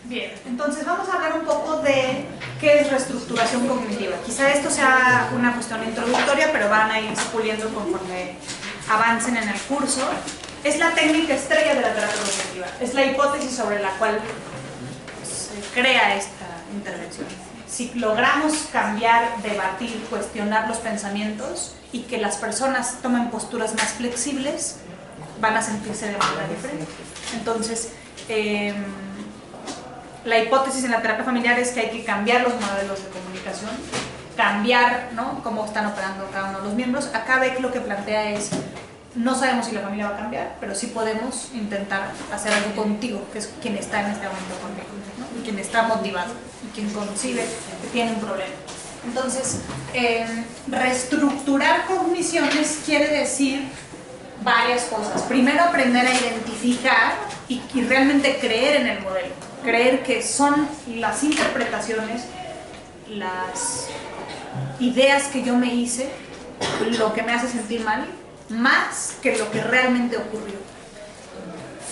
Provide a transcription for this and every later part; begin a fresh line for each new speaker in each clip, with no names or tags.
Bien, entonces vamos a hablar un poco de qué es reestructuración cognitiva. Quizá esto sea una cuestión introductoria, pero van a ir puliendo conforme avancen en el curso. Es la técnica estrella de la terapia cognitiva. Es la hipótesis sobre la cual se crea esta intervención. Si logramos cambiar, debatir, cuestionar los pensamientos y que las personas tomen posturas más flexibles, van a sentirse de manera diferente. Entonces, la hipótesis en la terapia familiar es que hay que cambiar los modelos de comunicación, cambiar, ¿no?, cómo están operando cada uno de los miembros. Acá Beck lo que plantea es, no sabemos si la familia va a cambiar, pero sí podemos intentar hacer algo contigo, que es quien está en este momento conmigo, ¿no?, y quien está motivado, y quien concibe que tiene un problema. Entonces, reestructurar cogniciones quiere decir varias cosas. Primero, aprender a identificar y realmente creer en el modelo. Creer que son las interpretaciones, las ideas que yo me hice, lo que me hace sentir mal, más que lo que realmente ocurrió.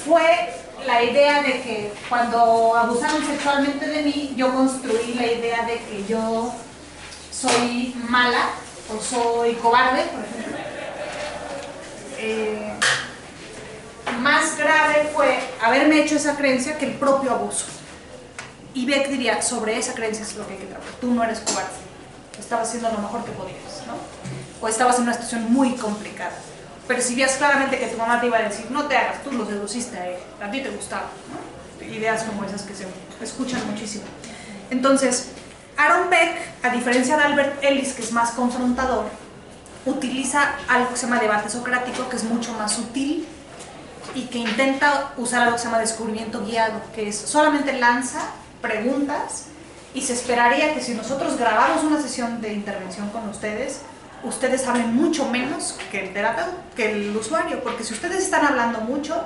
Fue la idea de que cuando abusaron sexualmente de mí, yo construí la idea de que yo soy mala o soy cobarde, por ejemplo. Más grave fue haberme hecho esa creencia que el propio abuso. Y Beck diría, sobre esa creencia es lo que hay que trabajar. Tú no eres cobarde, estabas haciendo lo mejor que podías, ¿no? O estabas en una situación muy complicada. Percibías claramente que tu mamá te iba a decir, no te hagas, tú lo seduciste a él, a ti te gustaba, ¿no? Ideas como esas que se escuchan muchísimo. Entonces, Aaron Beck, a diferencia de Albert Ellis, que es más confrontador, utiliza algo que se llama debate socrático, que es mucho más sutil y que intenta usar algo que se llama descubrimiento guiado, que es solamente lanza preguntas y se esperaría que si nosotros grabamos una sesión de intervención con ustedes, ustedes hablen mucho menos que el terapeuta, que el usuario, porque si ustedes están hablando mucho,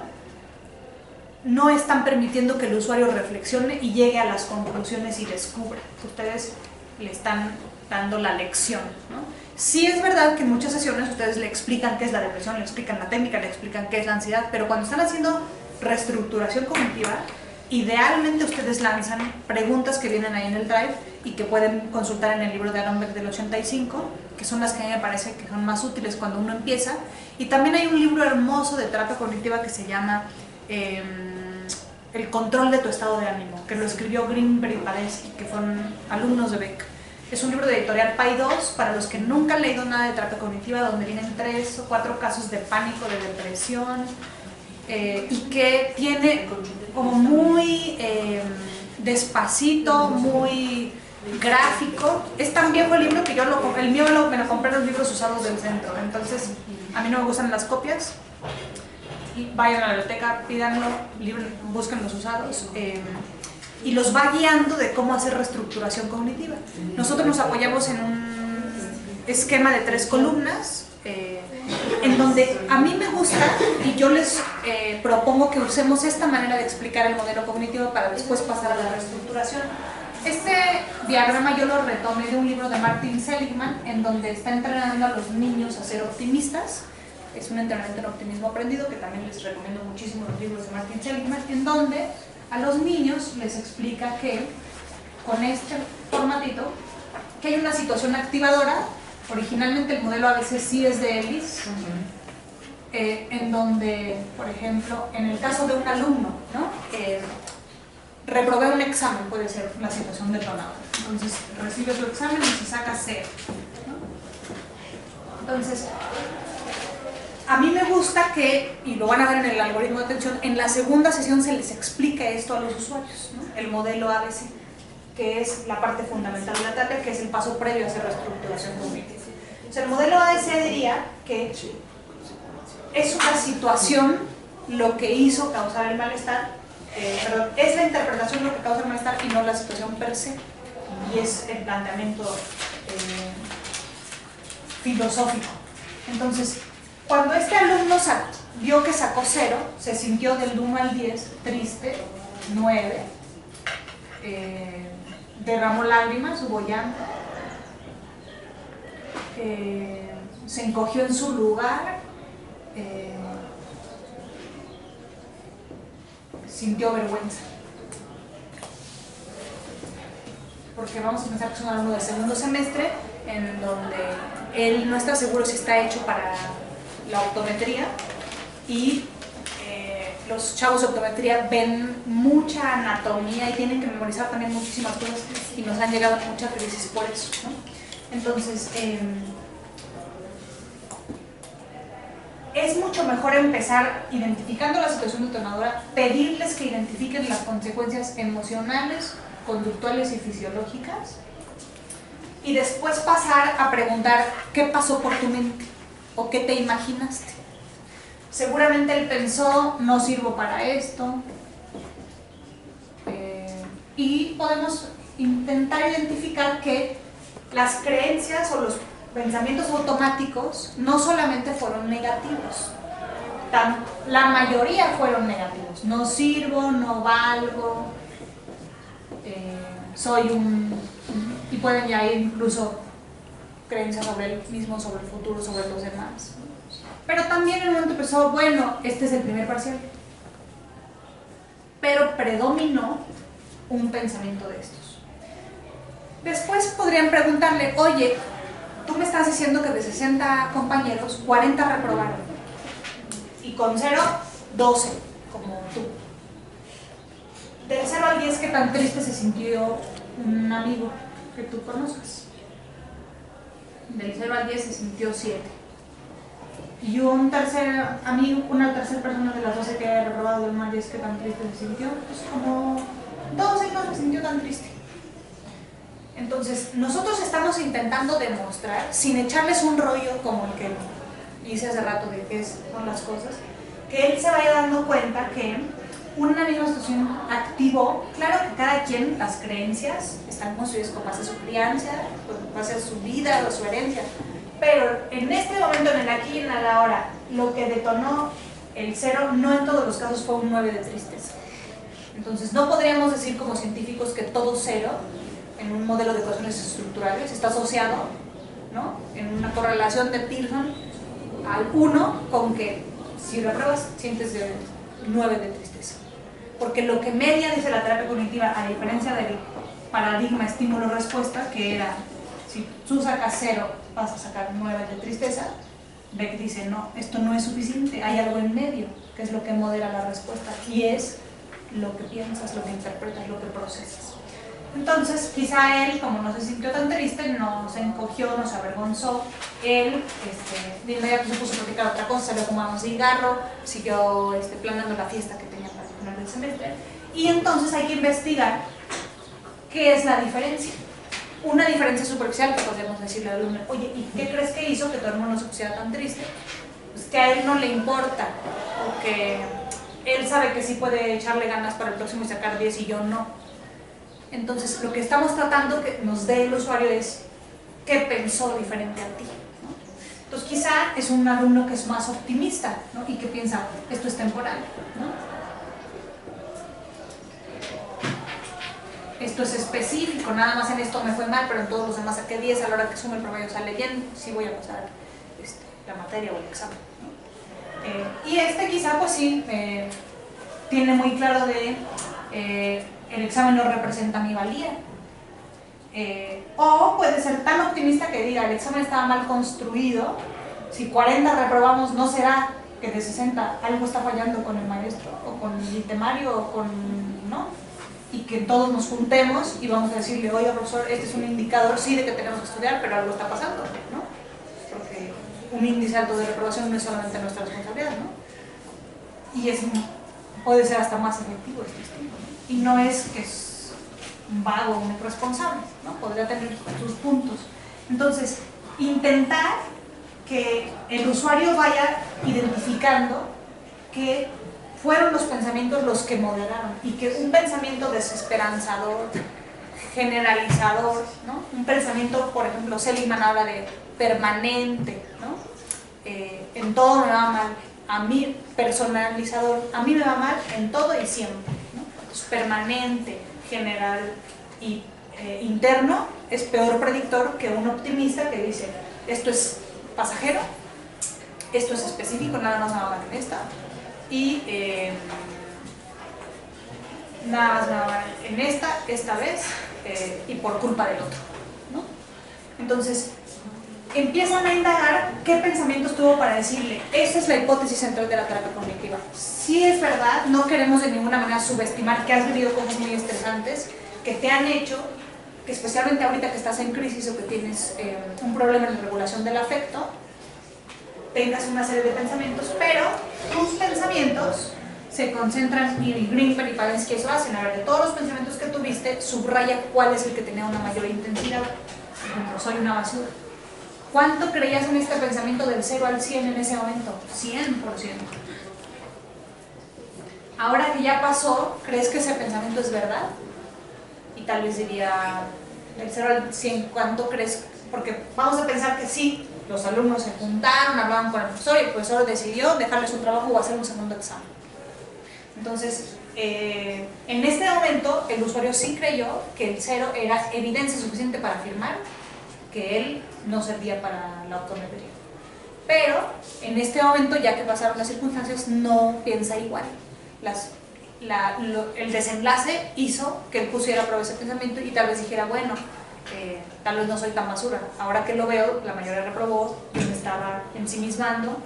no están permitiendo que el usuario reflexione y llegue a las conclusiones y descubra. Ustedes le están dando la lección, ¿no? Sí es verdad que en muchas sesiones ustedes le explican qué es la depresión, le explican la técnica, le explican qué es la ansiedad, pero cuando están haciendo reestructuración cognitiva, idealmente ustedes lanzan preguntas que vienen ahí en el Drive y que pueden consultar en el libro de Aaron Beck del 85, que son las que a mí me parece que son más útiles cuando uno empieza. Y también hay un libro hermoso de terapia cognitiva que se llama El control de tu estado de ánimo, que lo escribió Greenberg y Palensky, que fueron alumnos de Beck. Es un libro de editorial Paidós, para los que nunca han leído nada de terapia cognitiva, donde vienen 3 o 4 casos de pánico, de depresión, y que tiene como muy despacito, muy gráfico. Es tan viejo el libro que yo el mío me lo compré en los libros usados del centro, entonces a mí no me gustan las copias. Vayan a la biblioteca, pídanlo, busquen los usados. Y los va guiando de cómo hacer reestructuración cognitiva. Nosotros nos apoyamos en un esquema de 3 columnas, en donde a mí me gusta, y yo les propongo que usemos esta manera de explicar el modelo cognitivo para después pasar a la reestructuración. Este diagrama yo lo retomé de un libro de Martin Seligman, en donde está entrenando a los niños a ser optimistas. Es un entrenamiento en optimismo aprendido, que también les recomiendo muchísimo los libros de Martin Seligman, en donde a los niños les explica que con este formatito, que hay una situación activadora. Originalmente el modelo a veces sí es de Ellis, en donde, por ejemplo, en el caso de un alumno, ¿no?, reprobé un examen, puede ser la situación detonadora. Entonces recibe su examen y se saca 0, ¿no? Entonces, a mí me gusta que, y lo van a ver en el algoritmo de atención, en la segunda sesión se les explica esto a los usuarios, ¿no?, el modelo ABC, que es la parte fundamental de la terapia, que es el paso previo a hacer reestructuración cognitiva. Entonces, el modelo ABC diría que es una situación lo que hizo causar el malestar, perdón, es la interpretación lo que causa el malestar y no la situación per se, y es el planteamiento filosófico. Entonces, cuando este alumno vio que sacó 0, se sintió del 1 al 10 triste, 9, derramó lágrimas, hubo llanto, se encogió en su lugar, sintió vergüenza. porque vamos a pensar que es un alumno de segundo semestre, en donde él no está seguro si está hecho para la optometría, y los chavos de optometría ven mucha anatomía y tienen que memorizar también muchísimas cosas, y nos han llegado muchas crisis por eso, ¿no? Entonces, es mucho mejor empezar identificando la situación detonadora, pedirles que identifiquen las consecuencias emocionales, conductuales y fisiológicas, y después pasar a preguntar qué pasó por tu mente o qué te imaginaste. Seguramente él pensó, no sirvo para esto, y podemos intentar identificar que las creencias o los pensamientos automáticos no solamente fueron negativos, la mayoría fueron negativos. No sirvo, no valgo, soy un... y pueden ya ir incluso creencias sobre él mismo, sobre el futuro, sobre los demás. Pero también en un momento pensó, bueno, este es el primer parcial. Pero predominó un pensamiento de estos. Después podrían preguntarle, oye, tú me estás diciendo que de 60 compañeros, 40 reprobaron. Y con 0, 12, como tú. Del 0 al 10, ¿qué tan triste se sintió un amigo que tú conozcas? Del 0 al 10 se sintió 7. Y un tercer amigo, una tercera persona de las 12 que haya reprobado del 1 al 10, ¿qué tan triste se sintió? Pues como 12 y no se sintió tan triste. Entonces, nosotros estamos intentando demostrar, sin echarles un rollo como el que hice hace rato de qué son las cosas, que él se vaya dando cuenta que una misma situación activó, claro que cada quien, las creencias están construidas con base a su crianza, con base a su vida o su herencia, pero en este momento, en el aquí y en el ahora, lo que detonó el 0 no en todos los casos fue un 9 de tristeza. Entonces no podríamos decir como científicos que todo 0 en un modelo de ecuaciones estructurales está asociado, ¿no?, en una correlación de Pearson al 1 con que si repruebas sientes 9 de tristeza. Porque lo que media, dice la terapia cognitiva, a diferencia del paradigma estímulo-respuesta, que era si tú sacas 0 vas a sacar 9 de tristeza, Beck dice no, esto no es suficiente, hay algo en medio que es lo que modera la respuesta, y es lo que piensas, lo que interpretas, lo que procesas. Entonces, quizá él, como no se sintió tan triste, no se encogió, no se avergonzó. Él, de inmediato se puso a platicar otra cosa, salió a fumar un cigarro, siguió planeando la fiesta que tenía para el final del semestre. Y entonces hay que investigar qué es la diferencia. Una diferencia superficial que podríamos decirle al alumno, oye, ¿y qué crees que hizo que tu hermano no se pusiera tan triste? Pues que a él no le importa, o que él sabe que sí puede echarle ganas para el próximo y sacar 10 y yo no. Entonces, lo que estamos tratando que nos dé el usuario es qué pensó diferente a ti, ¿no? Entonces, quizá es un alumno que es más optimista, ¿no?, y que piensa, esto es temporal, ¿no? Esto es específico, nada más en esto me fue mal, pero en todos los demás saqué 10, a la hora que sume el promedio sale bien, sí voy a pasar la materia o el examen, ¿no? Y quizá, pues sí, tiene muy claro de... el examen no representa mi valía, o puede ser tan optimista que diga el examen estaba mal construido, si 40 reprobamos no será que de 60 algo está fallando con el maestro o con el temario o con, ¿no?, y que todos nos juntemos y vamos a decirle, oye profesor, este es un indicador sí de que tenemos que estudiar, pero algo está pasando, ¿no? Porque un índice alto de reprobación no es solamente nuestra responsabilidad, ¿no? Y puede ser hasta más efectivo este estímulo, ¿no? Y no es que es un vago o un irresponsable, ¿no? Podría tener sus puntos. Entonces, intentar que el usuario vaya identificando que fueron los pensamientos los que moderaron, y que un pensamiento desesperanzador, generalizador, ¿no?, un pensamiento, por ejemplo, Seligman habla de permanente, ¿no?, en todo me va mal, a mí, personalizador, a mí me va mal en todo y siempre, ¿no? Entonces, permanente, general y interno es peor predictor que un optimista que dice, esto es pasajero, esto es específico, nada más me va mal en esta, y nada más me va mal en esta vez, y por culpa del otro, ¿no? Entonces, empiezan a indagar qué pensamientos tuvo para decirle, esa es la hipótesis central de la terapia cognitiva. Sí es verdad, no queremos de ninguna manera subestimar que has vivido cosas muy estresantes, que te han hecho, que especialmente ahorita que estás en crisis o que tienes un problema en la regulación del afecto, tengas una serie de pensamientos, pero tus pensamientos se concentran, y Greenberg y Palensky eso hacen, a ver, de todos los pensamientos que tuviste, subraya cuál es el que tenía una mayor intensidad. Por ejemplo, soy una basura. ¿Cuánto creías en este pensamiento del 0 al 100 en ese momento? 100%. Ahora que ya pasó, ¿crees que ese pensamiento es verdad? Y tal vez diría, del 0 al 100, ¿cuánto crees? Porque vamos a pensar que sí, los alumnos se juntaron, hablaban con el profesor y el profesor decidió dejarle su trabajo o hacer un segundo examen. Entonces, en este momento, el usuario sí creyó que el 0 era evidencia suficiente para afirmar que él no servía para la optometría. Pero, en este momento, ya que pasaron las circunstancias, no piensa igual. El desenlace hizo que él pusiera a prueba ese pensamiento y tal vez dijera, bueno, tal vez no soy tan basura. Ahora que lo veo, la mayoría reprobó, yo me estaba ensimismando,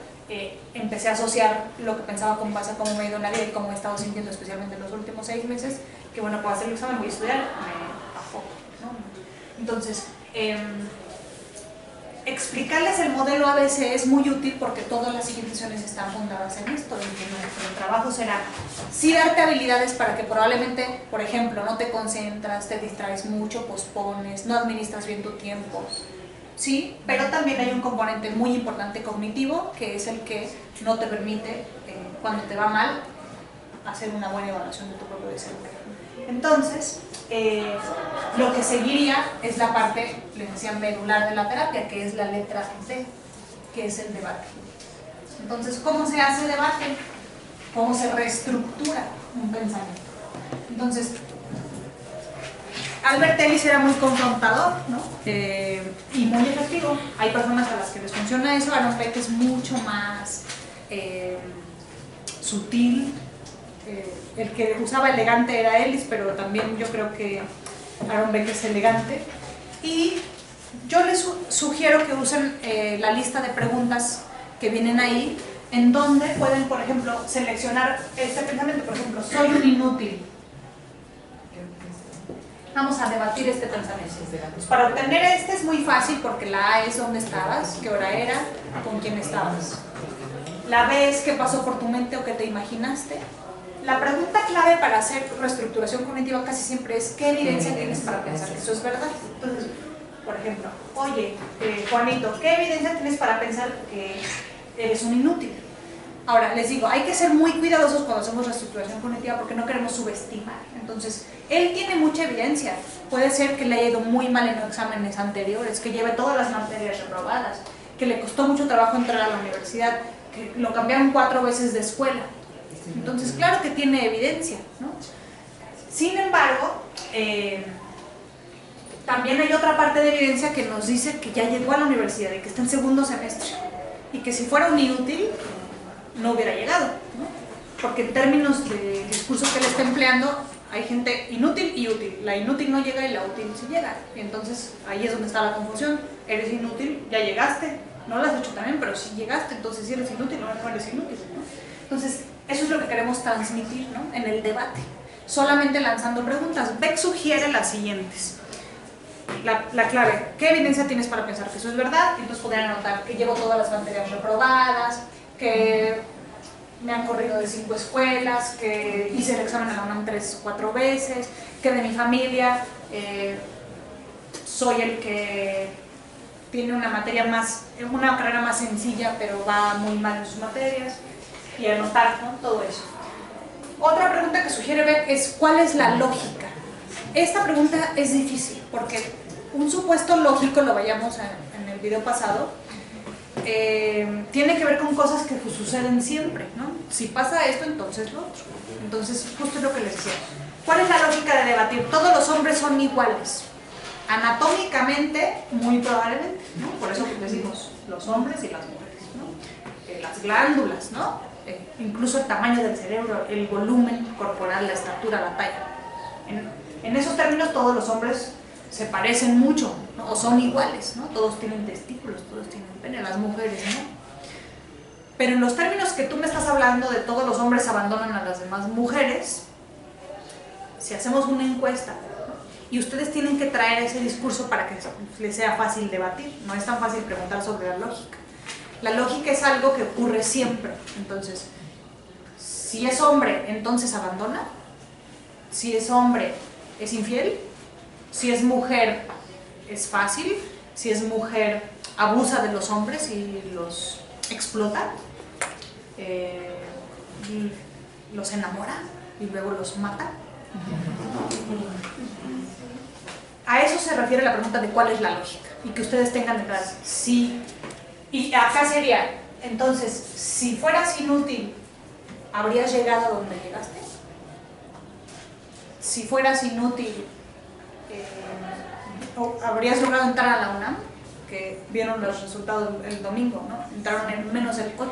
empecé a asociar lo que pensaba con base a cómo me ha ido en la vida y cómo he estado sintiendo, especialmente en los últimos 6 meses, que bueno, puedo hacer el examen, voy a estudiar, me bajó, ¿no? Entonces, explicarles el modelo ABC es muy útil porque todas las siguientes sesiones están fundadas en esto, en que nuestro trabajo será sí darte habilidades para que probablemente, por ejemplo, no te concentras, te distraes mucho, pospones, no administras bien tu tiempo, sí, pero también hay un componente muy importante cognitivo que es el que no te permite, cuando te va mal, hacer una buena evaluación de tu propio desempeño. Entonces, lo que seguiría es la parte, les decía, medular de la terapia, que es la letra D, que es el debate. Entonces, ¿cómo se hace debate? ¿Cómo se reestructura un pensamiento? Entonces, Albert Ellis era muy confrontador, ¿no? Y muy efectivo. Hay personas a las que les funciona eso. Aaron Beck es mucho más sutil. El que usaba elegante era Ellis, pero también yo creo que Aaron Beck es elegante. Y yo les sugiero que usen la lista de preguntas que vienen ahí, en donde pueden, por ejemplo, seleccionar este pensamiento. Por ejemplo, soy un inútil. Vamos a debatir este pensamiento. Pues para obtener este es muy fácil, porque la A es dónde estabas, qué hora era, con quién estabas. La B es qué pasó por tu mente o qué te imaginaste. La pregunta clave para hacer reestructuración cognitiva casi siempre es ¿qué evidencia tienes para pensar que eso es verdad? Entonces, por ejemplo, oye, Juanito, ¿qué evidencia tienes para pensar que eres un inútil? Ahora, les digo, hay que ser muy cuidadosos cuando hacemos reestructuración cognitiva porque no queremos subestimar. Entonces, él tiene mucha evidencia. Puede ser que le haya ido muy mal en los exámenes anteriores, que lleve todas las materias reprobadas, que le costó mucho trabajo entrar a la universidad, que lo cambiaron 4 veces de escuela. Entonces, claro que tiene evidencia, ¿no? Sin embargo, también hay otra parte de evidencia que nos dice que ya llegó a la universidad y que está en segundo semestre. Y que si fuera un inútil, no hubiera llegado, ¿no? Porque en términos de discurso que él está empleando, hay gente inútil y útil. La inútil no llega y la útil sí llega. Y entonces ahí es donde está la confusión. Eres inútil, ya llegaste, no lo has hecho también, pero sí llegaste, entonces si eres inútil no eres inútil, ¿no? Entonces, eso es lo que queremos transmitir, ¿no? En el debate, solamente lanzando preguntas. Beck sugiere las siguientes. La clave, ¿qué evidencia tienes para pensar que eso es verdad? Entonces podrían anotar que llevo todas las materias reprobadas, que me han corrido de 5 escuelas, que hice el examen a la UNAM 3 o 4 veces, que de mi familia soy el que tiene una carrera más sencilla, pero va muy mal en sus materias, y anotar, ¿no? Todo eso. Otra pregunta que sugiere Beck es ¿cuál es la lógica? Esta pregunta es difícil porque un supuesto lógico, lo veíamos en el video pasado, tiene que ver con cosas que suceden siempre, ¿no? Si pasa esto, entonces lo otro. Entonces, justo es lo que les decía. ¿Cuál es la lógica de debatir? Todos los hombres son iguales. Anatómicamente, muy probablemente, ¿no? Por eso les decimos los hombres y las mujeres, ¿no? Las glándulas, ¿no? incluso el tamaño del cerebro, el volumen corporal, la estatura, la talla. En esos términos todos los hombres se parecen mucho, ¿no? O son iguales, ¿no? Todos tienen testículos, todos tienen pene, las mujeres, ¿no? Pero en los términos que tú me estás hablando de todos los hombres abandonan a las demás mujeres, si hacemos una encuesta, ¿no? Y ustedes tienen que traer ese discurso para que les sea fácil debatir, no es tan fácil preguntar sobre la lógica. La lógica es algo que ocurre siempre, entonces, si es hombre, entonces abandona, si es hombre, es infiel, si es mujer, es fácil, si es mujer, abusa de los hombres y los explota, los enamora y luego los mata. A eso se refiere la pregunta de cuál es la lógica y que ustedes tengan detrás. Sí, y acá sería, entonces, si fueras inútil, ¿habrías llegado a donde llegaste? Si fueras inútil, ¿habrías logrado entrar a la UNAM? Que vieron los resultados el domingo, ¿no? Entraron en menos del 8%.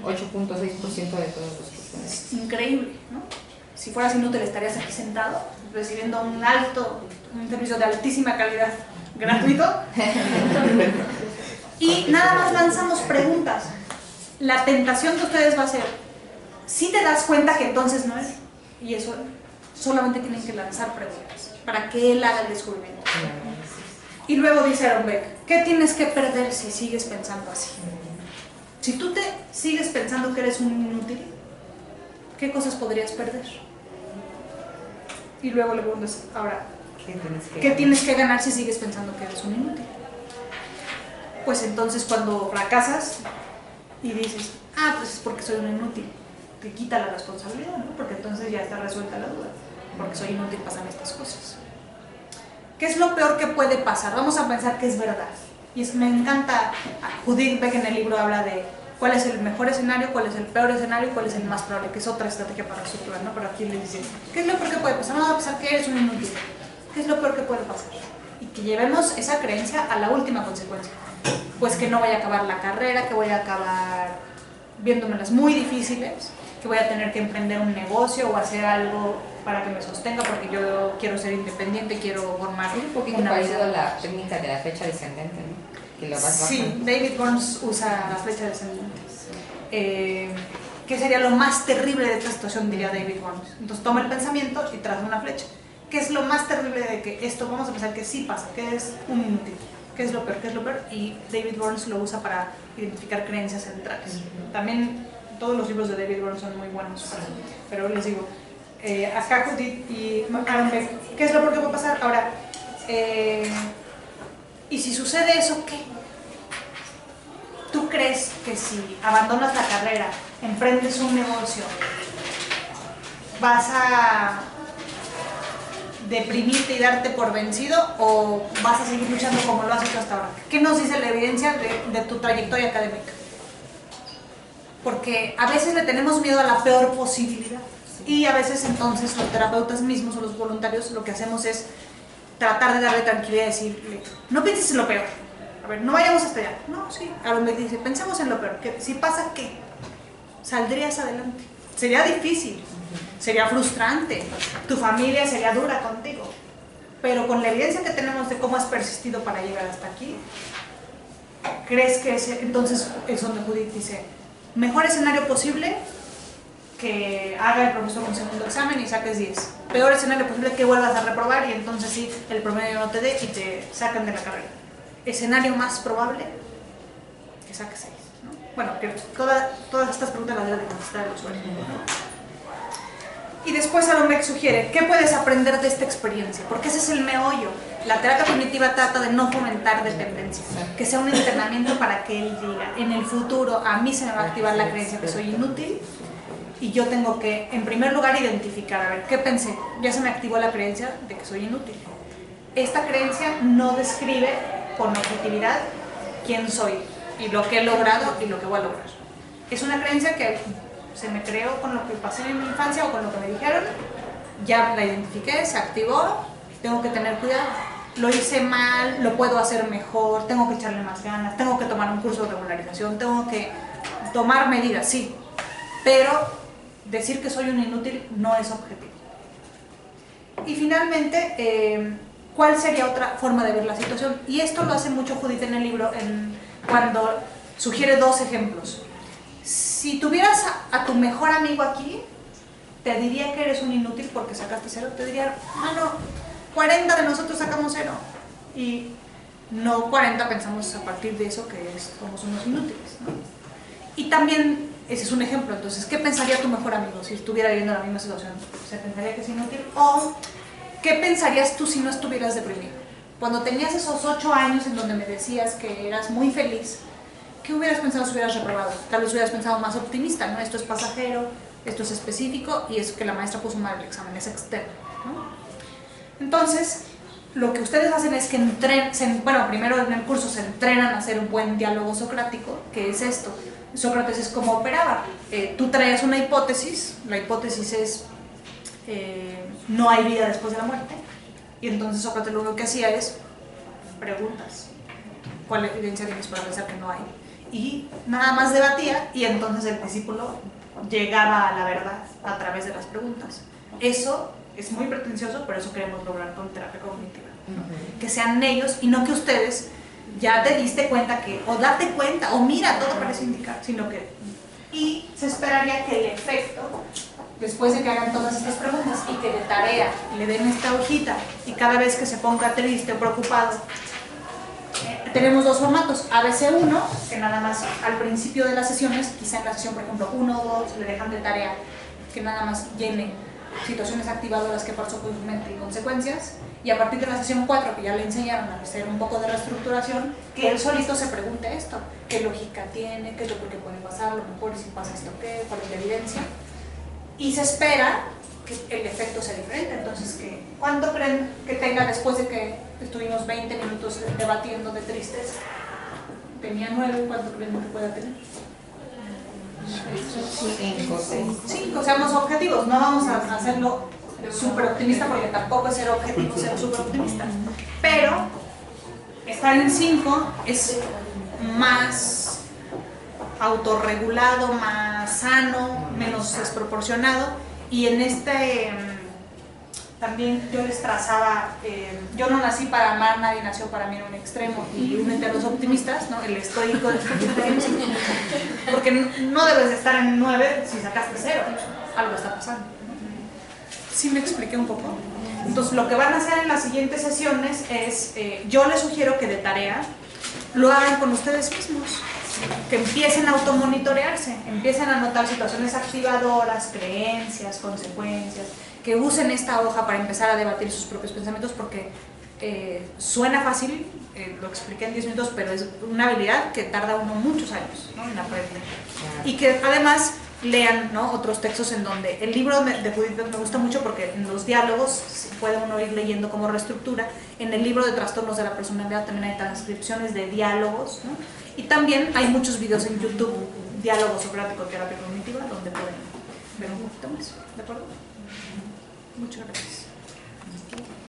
8.6% de todos los cuestionarios.
Es increíble, ¿no? Si fueras inútil estarías aquí sentado, recibiendo un servicio de altísima calidad gratuito. Y nada más lanzamos preguntas. La tentación de ustedes va a ser, si te das cuenta que entonces no es, y eso solamente tienen que lanzar preguntas para que él haga el descubrimiento. Y luego dice Aaron Beck, ¿qué tienes que perder si sigues pensando así? Si tú te sigues pensando que eres un inútil, ¿qué cosas podrías perder? Y luego le preguntas, ahora, ¿qué tienes que ganar si sigues pensando que eres un inútil? Pues entonces cuando fracasas y dices, pues es porque soy un inútil, te quita la responsabilidad, ¿no? Porque entonces ya está resuelta la duda, porque soy inútil pasan estas cosas. ¿Qué es lo peor que puede pasar? Vamos a pensar que es verdad. Y me encanta, Judith Beck en el libro habla de cuál es el mejor escenario, cuál es el peor escenario y cuál es el más probable, que es otra estrategia para estructurar, ¿no? Pero aquí le dice, ¿qué es lo peor que puede pasar? Vamos a pensar que eres un inútil. ¿Qué es lo peor que puede pasar? Y que llevemos esa creencia a la última consecuencia. Pues que no voy a acabar la carrera, que voy a acabar viéndomelas muy difíciles, que voy a tener que emprender un negocio o hacer algo para que me sostenga porque yo quiero ser independiente, quiero formar
un poquito parecido a la técnica de la flecha descendente, ¿no? Que lo vas
sí,
bajando.
David Burns usa la flecha descendente. ¿Qué sería lo más terrible de esta situación? Diría David Burns. Entonces toma el pensamiento y traza una flecha. ¿Qué es lo más terrible de que esto? Vamos a pensar que sí pasa, que es un inútil. ¿Qué es lo peor? ¿Qué es lo peor? Y David Burns lo usa para identificar creencias centrales. También todos los libros de David Burns son muy buenos, pero les digo, acá Judith y Aaron Beck, ¿qué es lo peor que puede pasar? Ahora, ¿y si sucede eso, qué? ¿Tú crees que si abandonas la carrera, emprendes un negocio, vas a deprimirte y darte por vencido o vas a seguir luchando como lo has hecho hasta ahora? ¿Qué nos dice la evidencia de tu trayectoria académica? Porque a veces le tenemos miedo a la peor posibilidad y a veces entonces los terapeutas mismos o los voluntarios lo que hacemos es tratar de darle tranquilidad y decirle, no pienses en lo peor, a ver, no vayamos hasta allá. No, sí, a donde dice, pensemos en lo peor, que si pasa, ¿qué? Saldrías adelante. Sería difícil, sería frustrante, tu familia sería dura contigo, pero con la evidencia que tenemos de cómo has persistido para llegar hasta aquí, ¿crees que entonces es donde Judith dice, mejor escenario posible que haga el profesor un segundo examen y saques 10, peor escenario posible que vuelvas a reprobar y entonces sí, el promedio no te dé y te sacan de la carrera, escenario más probable que saques 6, ¿no? Bueno, que todas estas preguntas las debe contestar el usuario, ¿no? Y después Aaron Beck sugiere, ¿qué puedes aprender de esta experiencia? Porque ese es el meollo. La terapia cognitiva trata de no fomentar dependencia, que sea un entrenamiento para que él diga, en el futuro a mí se me va a activar la creencia que soy inútil y yo tengo que, en primer lugar, identificar, a ver, ¿qué pensé? Ya se me activó la creencia de que soy inútil. Esta creencia no describe con objetividad quién soy y lo que he logrado y lo que voy a lograr. Es una creencia que se me creó con lo que pasé en mi infancia o con lo que me dijeron, ya la identifiqué, se activó, tengo que tener cuidado. Lo hice mal, lo puedo hacer mejor, tengo que echarle más ganas, tengo que tomar un curso de regularización, tengo que tomar medidas, sí, pero decir que soy un inútil no es objetivo. Y finalmente, ¿cuál sería otra forma de ver la situación? Y esto lo hace mucho Judith en el libro, cuando sugiere dos ejemplos. Si tuvieras a tu mejor amigo aquí, te diría que eres un inútil porque sacaste 0, te diría, no, 40 de nosotros sacamos 0. Y no 40 pensamos a partir de eso que somos unos inútiles, ¿no? Y también, ese es un ejemplo, entonces, ¿qué pensaría tu mejor amigo si estuviera viviendo la misma situación? ¿Se pensaría que es inútil? ¿O qué pensarías tú si no estuvieras deprimido? Cuando tenías esos 8 años en donde me decías que eras muy feliz, ¿qué hubieras pensado si hubieras reprobado? Tal vez hubieras pensado más optimista, ¿no? Esto es pasajero, esto es específico y es que la maestra puso mal el examen, es externo, ¿no? Entonces, lo que ustedes hacen es que primero en el curso se entrenan a hacer un buen diálogo socrático, que es esto. Sócrates es como operaba. Tú traías una hipótesis, la hipótesis es no hay vida después de la muerte, y entonces Sócrates lo único que hacía es preguntas. ¿Cuál evidencia tienes para pensar que no hay? Y nada más debatía, y entonces el discípulo llegaba a la verdad a través de las preguntas. Eso es muy pretencioso, pero eso queremos lograr con terapia cognitiva. Que sean ellos y no que ustedes ya te diste cuenta que, o date cuenta, o mira, todo parece indicar, sino que... Y se esperaría que el efecto, después de que hagan todas estas preguntas y que de tarea le den esta hojita y cada vez que se ponga triste o preocupado, tenemos dos formatos, ABC1, que nada más al principio de las sesiones, quizá en la sesión por ejemplo 1 o 2, le dejan de tarea que nada más llene situaciones activadoras que pasó por su mente y consecuencias, y a partir de la sesión 4, que ya le enseñaron a hacer un poco de reestructuración, que él solito se pregunte esto, qué lógica tiene, qué es lo que puede pasar, lo mejor, y si pasa esto, qué, cuál es la evidencia, y se espera que el efecto sea diferente. Entonces, ¿cuánto creen que tenga después de que estuvimos 20 minutos debatiendo de tristeza? Tenía 9, ¿cuánto creen que pueda tener? 5, seamos objetivos, no vamos a hacerlo súper optimista porque tampoco es ser objetivo ser súper optimista, pero estar en 5 es más autorregulado, más sano, menos desproporcionado, y en también yo les trazaba, yo no nací para amar, nadie nació para mí en un extremo, y únete a los optimistas, ¿no? El estoico porque no debes de estar en 9 si sacaste 0, algo está pasando. ¿Sí me expliqué un poco? Entonces lo que van a hacer en las siguientes sesiones es, yo les sugiero que de tarea lo hagan con ustedes mismos, que empiecen a automonitorearse, empiecen a notar situaciones activadoras, creencias, consecuencias, que usen esta hoja para empezar a debatir sus propios pensamientos, porque suena fácil, lo expliqué en 10 minutos, pero es una habilidad que tarda uno muchos años, ¿no?, en aprender. Y que además lean, ¿no?, otros textos en donde el libro de Judith me gusta mucho porque en los diálogos puede uno ir leyendo como reestructura. En el libro de Trastornos de la Personalidad también hay transcripciones de diálogos, ¿no? Y también hay muchos videos en YouTube, diálogo socrático, terapia cognitiva, donde pueden ver un poquito más. ¿De acuerdo? Muchas gracias.